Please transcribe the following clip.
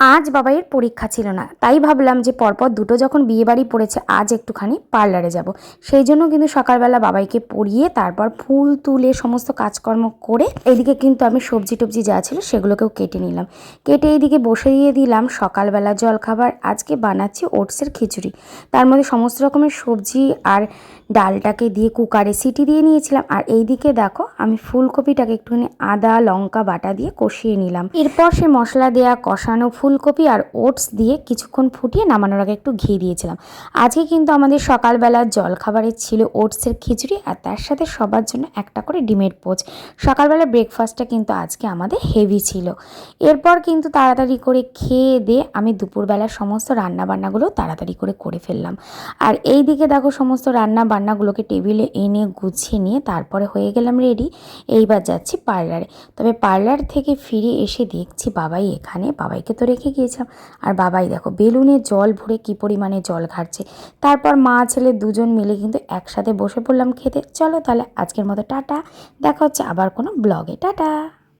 আজ বাবাইয়ের পরীক্ষা ছিল না, তাই ভাবলাম যে পরপর দুটো যখন বিয়েবাড়ি পড়েছে আজ একটুখানি পার্লারে যাব। সেই জন্য কিন্তু সকালবেলা বাবাইকে পরিয়ে তারপর ফুল তুলে সমস্ত কাজকর্ম করে এইদিকে কিন্তু আমি সবজি টবজি যা ছিল সেগুলোকেও কেটে নিলাম। কেটে এইদিকে বসে দিয়ে দিলাম সকালবেলা জলখাবার। আজকে বানাচ্ছি ওটসের খিচুড়ি। তার মধ্যে সমস্ত রকমের সবজি আর ডালটাকে দিয়ে কুকারে সিটি দিয়ে নিয়েছিলাম। আর এইদিকে দেখো আমি ফুলকপিটাকে একটুখানি আদা লঙ্কা বাটা দিয়ে কষিয়ে নিলাম। এরপর সে মশলা দেওয়া কষানো ফুলকপি আর ওটস দিয়ে কিছুক্ষণ ফুটিয়ে নামানোর আগে একটু ঘি দিয়েছিলাম। আজকে কিন্তু আমাদের সকালবেলার জলখাবারে ছিল ওটসের খিচুড়ি আর তার সাথে সবার জন্য একটা করে ডিমের পোচ। সকালবেলা ব্রেকফাস্টটা কিন্তু আজকে আমাদের হেভি ছিল। এরপর কিন্তু তাড়াতাড়ি করে খেয়ে দিয়ে আমি দুপুরবেলার সমস্ত রান্নাবান্নাগুলো তাড়াতাড়ি করে ফেললাম। আর এই দিকে দেখো সমস্ত রান্নাবান্নাগুলোকে টেবিলে এনে গুছিয়ে নিয়ে তারপরে হয়ে গেলাম রেডি। এইবার যাচ্ছি পার্লারে। তবে পার্লার থেকে ফিরে এসে দেখছি বাবাই এখানে, বাবাইকে তো রেখে গিয়েছিলাম। আর বাবাই দেখো বেলুনে জল ভরে কি পরিমাণে জল ঘাটছে। তারপর মা ছেলে দুজন মিলে কিন্তু একসাথে বসে পড়লাম খেতে। চলো তাহলে আজকের মতো টাটা, দেখা হচ্ছে আবার কোনো ব্লগে। টাটা।